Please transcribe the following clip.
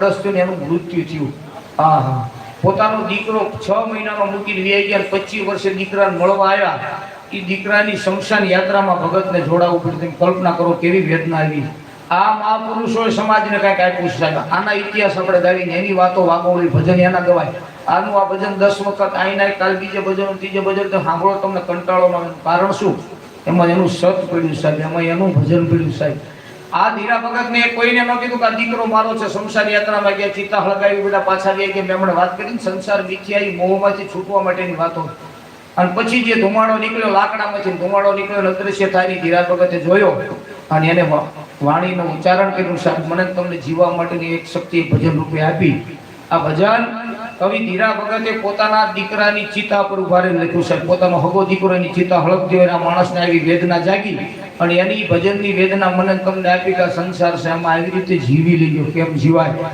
વર્ષથી એનું મૃત્યુ થયું. હા હા, પોતાનો દીકરો 6 મહિનાનો મૂકીને વી ગયા, 25 વર્ષે દીકરાને મળવા આવ્યા. એ દીકરાની શમશાન યાત્રામાં ભગતને જોડાવવું પડ્યું. કલ્પના કરો કેવી વેદના આવી. આ મહાપુરુષોએ સમાજને કાંઈક આપ્યું સાહેબ. આના ઇતિહાસ આપણે દાવીને એની વાતો વાગોળી, ભજન એના ગવાય. આનું આ ભજન 10 વખત આઈના કાલ બીજે ભજન ત્રીજે ભજન તો સાંભળો તમને કંટાળો ન આવે. કારણ શું? એમાં એનું સત પડ્યું સાહેબ, એમાં એનું ભજન પડ્યું સાહેબ. આ ધીરા ભગત ને કોઈને ન કીધું કે આ દીકરો મારો છે. સંસાર યાત્રામાં ગયા, ચિત્તા હળગાવી, બધા પાછા ગયા કે મેં હમણાં વાત કરી સંસાર મિથ્યાઈ મોહમાંથી છૂટવા માટેની વાતો. અને પછી જે ધુમાડો નીકળ્યો લાકડામાંથી, ધુમાડો નીકળ્યો અદ્રશ્ય થાય, ધીરા ભગતે જોયો અને એને વાણીનું ઉચ્ચારણ કર્યું. સાહેબ મને તમને જીવવા માટેની એક શક્તિ ભજન રૂપે આપી. આ ભજન કવિ ધીરા ભગતે પોતાના દીકરાની ચિતા પર ઉભા રહીને લખ્યું સાહેબ. પોતાનો હગો દીકરો એની ચિતા હળગતી હોય, આ માણસને આવી વેદના જાગી અને એની ભજનની વેદના મને તમને આપી કે સંસાર છે આમાં આવી રીતે જીવી લેજો. કેમ જીવાય?